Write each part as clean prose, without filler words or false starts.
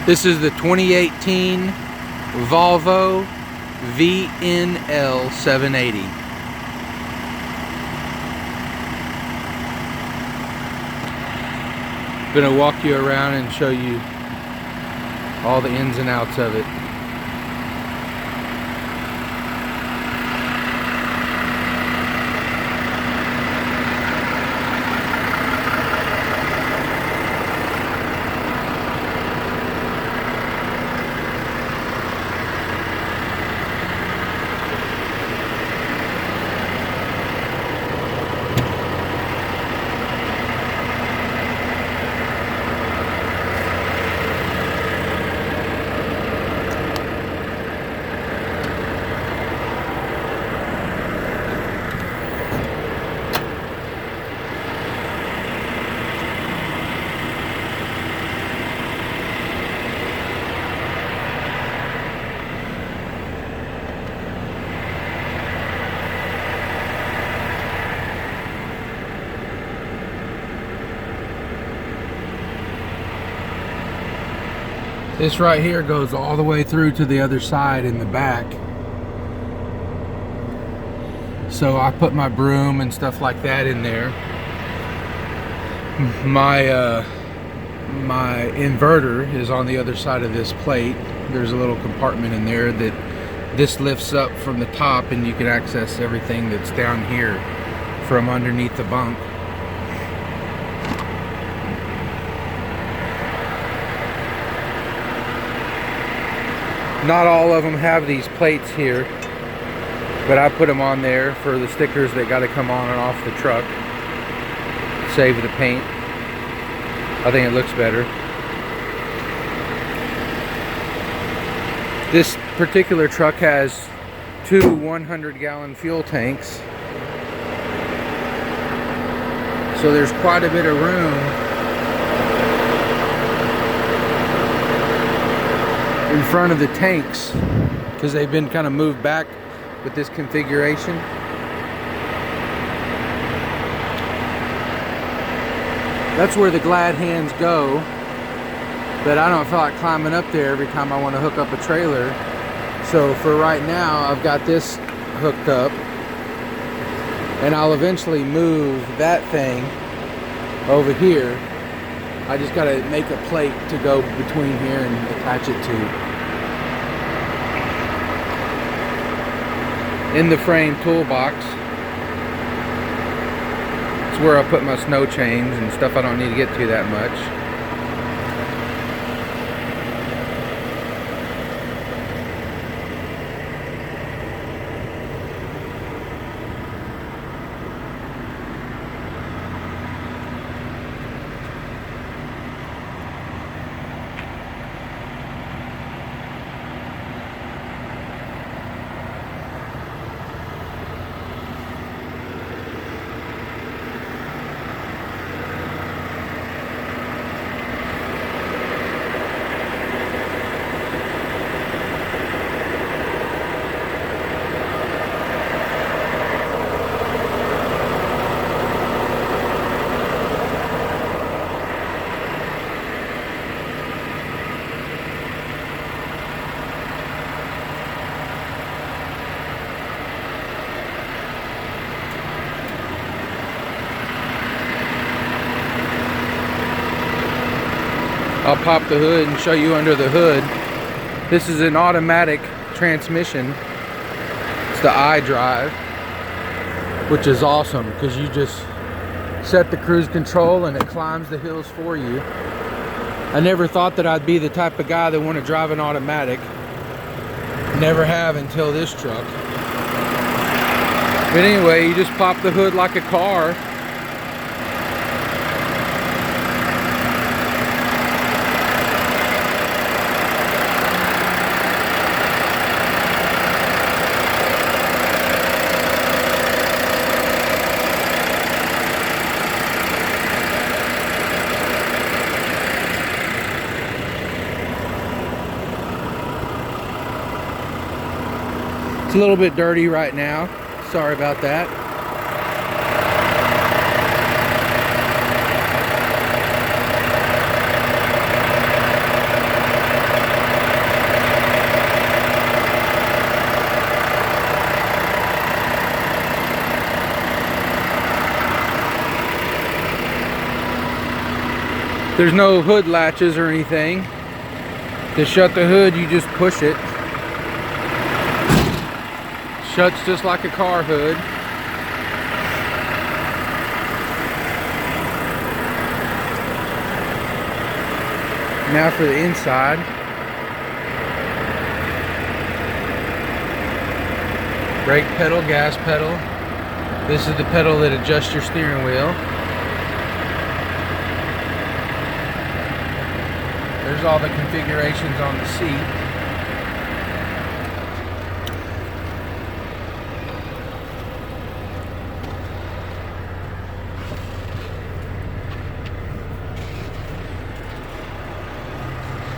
This is the 2018 Volvo VNL 780. I'm gonna walk you around and show you all the ins and outs of it. This right here goes all the way through to the other side in the back. So I put my broom and stuff like that in there. My inverter is on the other side of this plate. There's a little compartment in there that this lifts up from the top, and you can access everything that's down here from underneath the bunk. Not all of them have these plates here, but I put them on there for the stickers that got to come on and off the truck. Save the paint. I think it looks better. This particular truck has two 100-gallon fuel tanks, so there's quite a bit of room in front of the tanks because they've been kind of moved back with this configuration. That's where the glad hands go, but I don't feel like climbing up there every time I want to hook up a trailer. So for right now, I've got this hooked up, and I'll eventually move that thing over here. I just got to make a plate to go between here and attach it to. In the frame toolbox, it's where I put my snow chains and stuff I don't need to get to that much. I'll pop the hood and show you under the hood. This is an automatic transmission. It's the iDrive, which is awesome because you just set the cruise control and it climbs the hills for you. I never thought that I'd be the type of guy that want to drive an automatic. Never have until this truck. But anyway, you just pop the hood like a car. It's a little bit dirty right now. Sorry about that. There's no hood latches or anything. To shut the hood, you just push it. Shuts just like a car hood. Now for the inside. Brake pedal, gas pedal. This is the pedal that adjusts your steering wheel. There's all the configurations on the seat.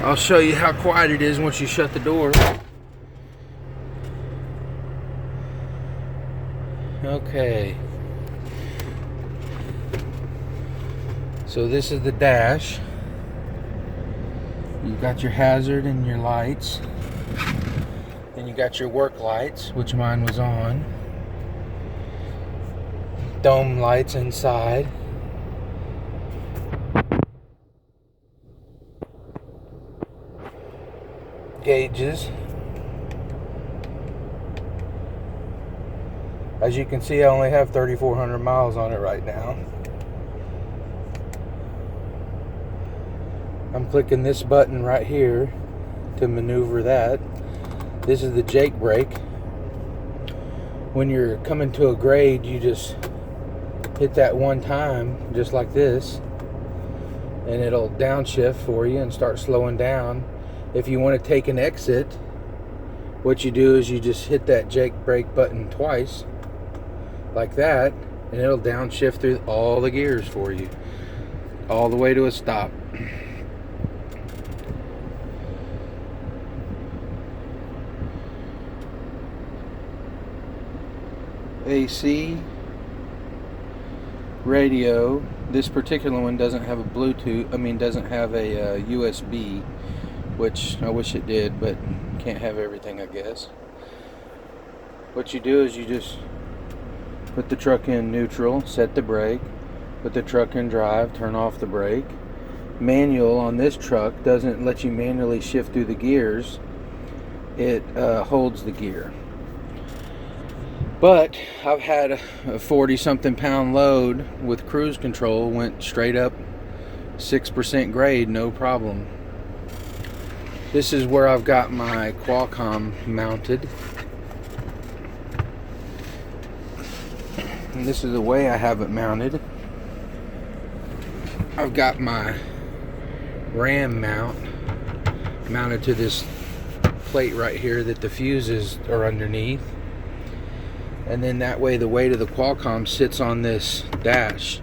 I'll show you how quiet it is once you shut the door. Okay. So this is the dash. You've got your hazard and your lights. Then you got your work lights, which mine was on. Dome lights inside. Gauges. As you can see, I only have 3,400 miles on it right now. I'm clicking this button right here to maneuver that. This is the Jake brake. When you're coming to a grade, you just hit that one time, just like this, and it'll downshift for you and start slowing down. If you want to take an exit, what you do is you just hit that Jake brake button twice, like that, and it'll downshift through all the gears for you, all the way to a stop. AC, radio. This particular one doesn't have a Bluetooth, doesn't have a USB, which I wish it did, but can't have everything, I guess. What you do is you just put the truck in neutral, set the brake, put the truck in drive, turn off the brake. Manual on this truck doesn't let you manually shift through the gears. It holds the gear. But I've had a 40-something pound load with cruise control, went straight up 6% grade, no problem. This is where I've got my Qualcomm mounted. And this is the way I have it mounted. I've got my RAM mount mounted to this plate right here that the fuses are underneath. And then that way the weight of the Qualcomm sits on this dash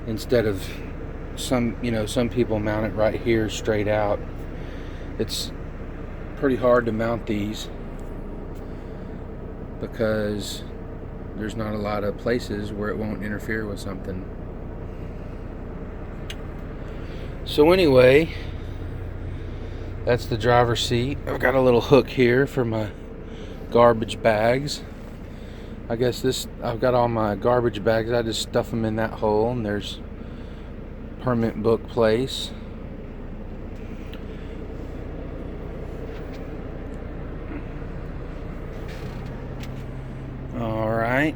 instead of some people mount it right here straight out. It's pretty hard to mount these because there's not a lot of places where it won't interfere with something. So anyway, that's the driver's seat. I've got a little hook here for my garbage bags. I guess I've got all my garbage bags. I just stuff them in that hole, and there's permit book place. All right.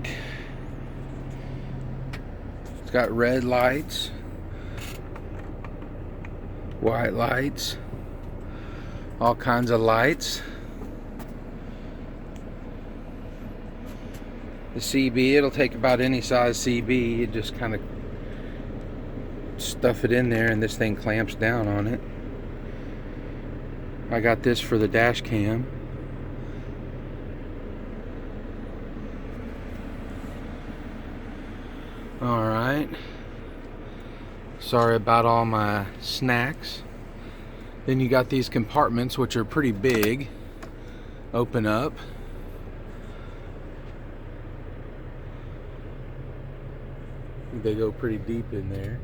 It's got red lights, white lights, all kinds of lights. The CB, it'll take about any size CB. You just kind of stuff it in there and this thing clamps down on it. I got this for the dash cam. Alright. Sorry about all my snacks. Then you got these compartments, which are pretty big. Open up. They go pretty deep in there.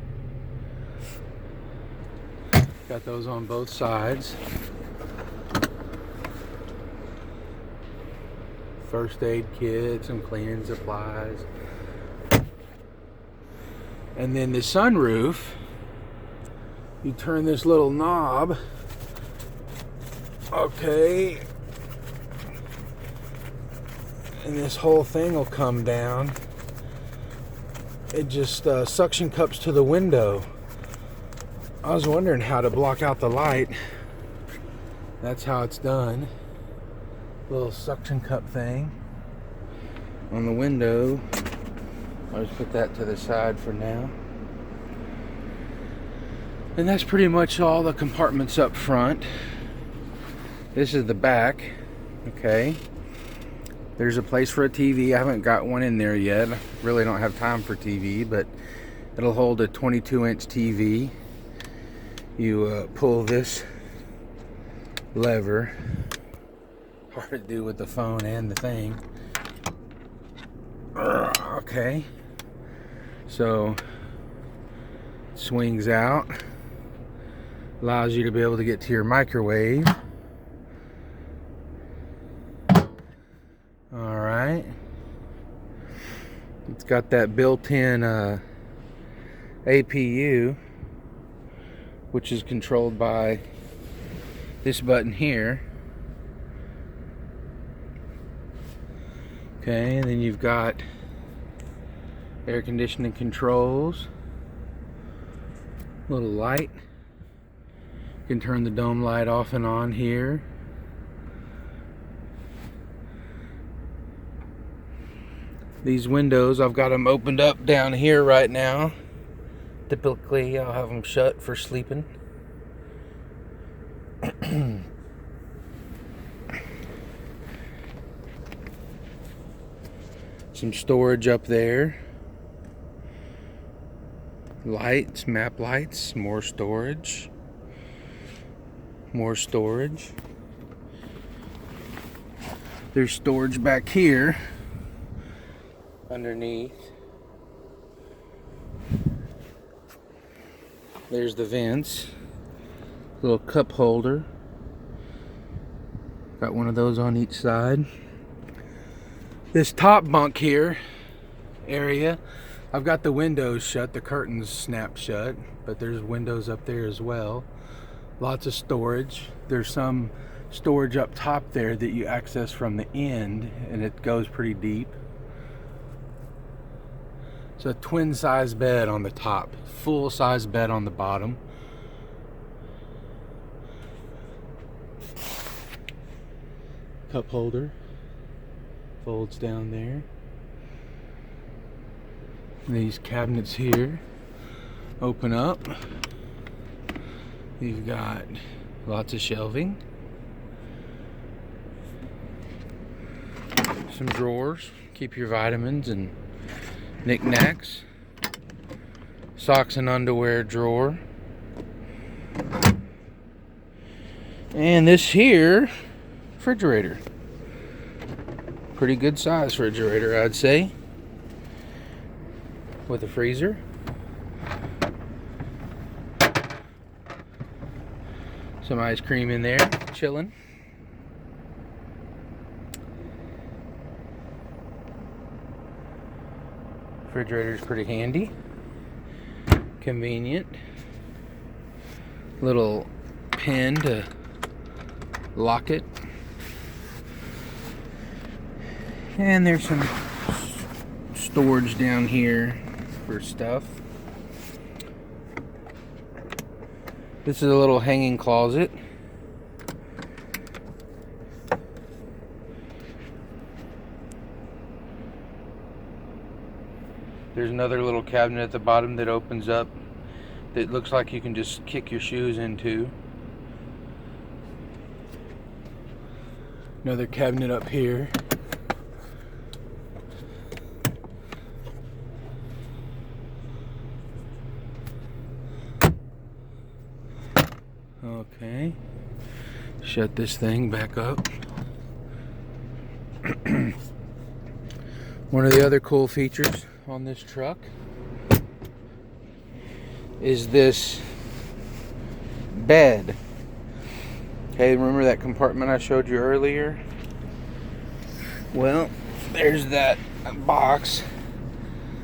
Got those on both sides. First aid kit, some cleaning supplies. And then the sunroof You turn this little knob. Okay. And this whole thing will come down. It just suction cups to the window. I was wondering how to block out the light. That's how it's done. Little suction cup thing on the window. I'll just put that to the side for now. And that's pretty much all the compartments up front. This is the back. Okay. There's a place for a TV. I haven't got one in there yet. I really don't have time for TV, but it'll hold a 22-inch TV. You pull this lever. Hard to do with the phone and the thing. Okay. So, swings out. Allows you to be able to get to your microwave. Alright. It's got that built-in APU, which is controlled by this button here. Okay, and then you've got air conditioning controls. Little light. You can turn the dome light off and on here. These windows, I've got them opened up down here right now. Typically, I'll have them shut for sleeping. Some storage up there. Lights, map lights, more storage. More storage. There's storage back here underneath. There's the vents. Little cup holder. Got one of those on each side. This top bunk here area, I've got the windows shut, the curtains snap shut, but there's windows up there as well. Lots of storage. There's some storage up top there that you access from the end, and it goes pretty deep. It's a twin size bed on the top, full size bed on the bottom. Cup holder folds down there. And these cabinets here open up. You've got lots of shelving, some drawers, keep your vitamins and knickknacks, socks and underwear drawer, and this here refrigerator. Pretty good size refrigerator, I'd say, with a freezer. Some ice cream in there, chilling. Refrigerator's pretty handy, convenient. Little pin to lock it. And there's some storage down here for stuff. This is a little hanging closet. There's another little cabinet at the bottom that opens up that looks like you can just kick your shoes into. Another cabinet up here. Okay, shut this thing back up. One of the other cool features on this truck is this bed. Okay, remember that compartment I showed you earlier? Well, there's that box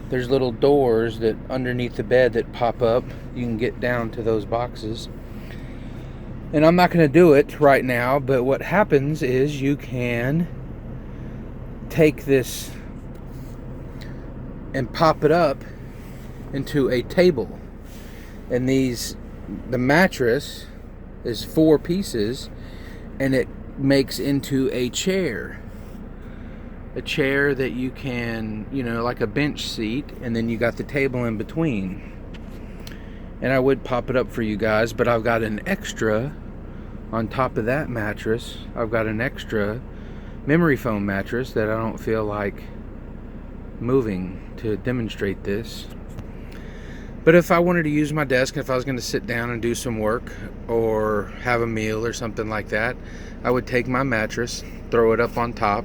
there's little doors that underneath the bed that pop up. You can get down to those boxes. And I'm not going to do it right now, but what happens is you can take this and pop it up into a table. And the mattress is 4 pieces, and it makes into a chair. A chair that you can, like a bench seat, and then you got the table in between. And I would pop it up for you guys, but I've got an extra on top of that mattress. I've got an extra memory foam mattress that I don't feel like moving to demonstrate this. But if I wanted to use my desk, if I was going to sit down and do some work or have a meal or something like that, I would take my mattress, throw it up on top,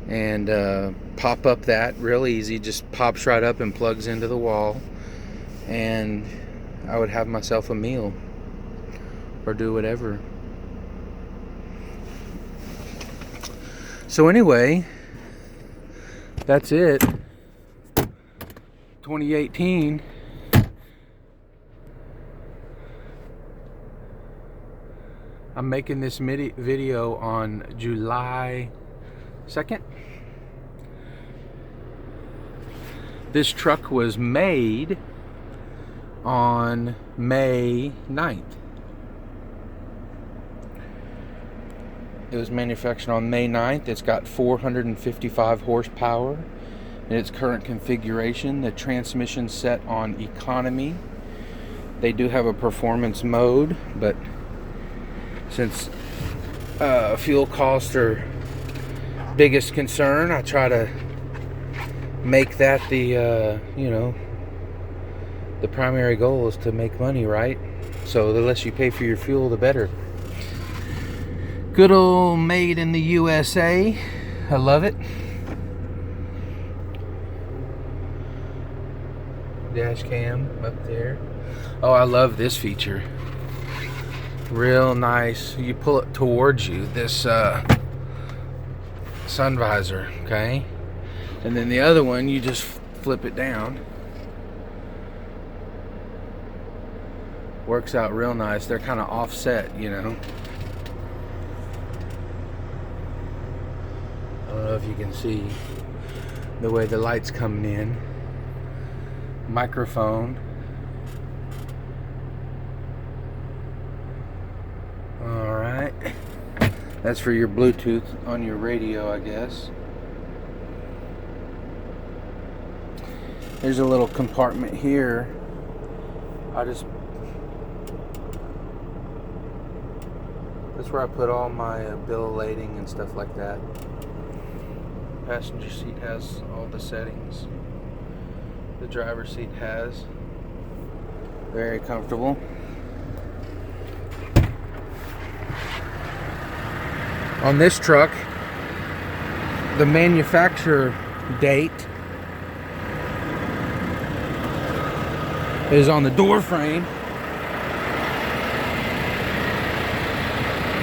and pop up that real easy. Just pops right up and plugs into the wall, and I would have myself a meal or do whatever. So anyway, that's it. 2018. I'm making this video on July 2nd. This truck was made on May 9th. It was manufactured on May 9th. It's got 455 horsepower in its current configuration. The transmission set on economy. They do have a performance mode, but since fuel costs are biggest concern, I try to make that the the primary goal is to make money, right? So the less you pay for your fuel, the better. Good old made in the USA. I love it. Dash cam up there. Oh, I love this feature. Real nice. You pull it towards you, this sun visor, okay? And then the other one, you just flip it down. Works out real nice. They're kind of offset, I don't know if you can see the way the light's coming in. Microphone. Alright. That's for your Bluetooth on your radio, I guess. There's a little compartment here. That's where I put all my bill of lading and stuff like that. Passenger seat has all the settings. The driver's seat has. Very comfortable. On this truck, the manufacturer date is on the door frame.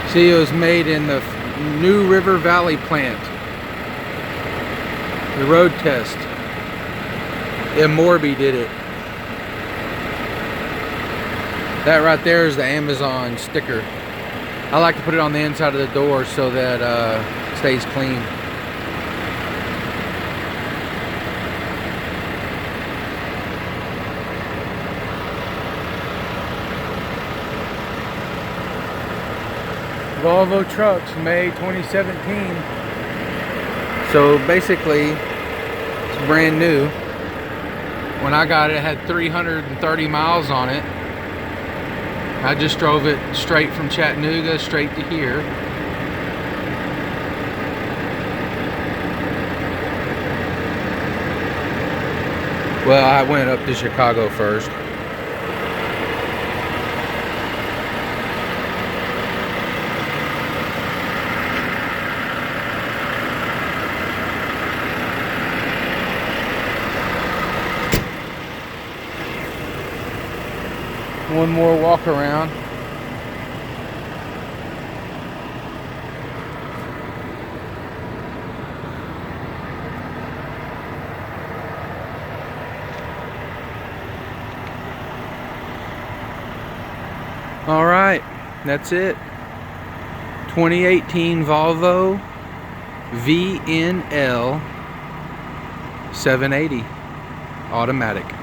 See, it was made in the New River Valley plant. The road test. Morby did it. That right there is the Amazon sticker. I like to put it on the inside of the door so that it stays clean. Volvo trucks, May 2017. So basically, it's brand new. When I got it, it had 330 miles on it. I just drove it straight from Chattanooga straight to here. Well, I went up to Chicago first. One more walk around. All right, that's it. 2018 Volvo VNL 780 automatic.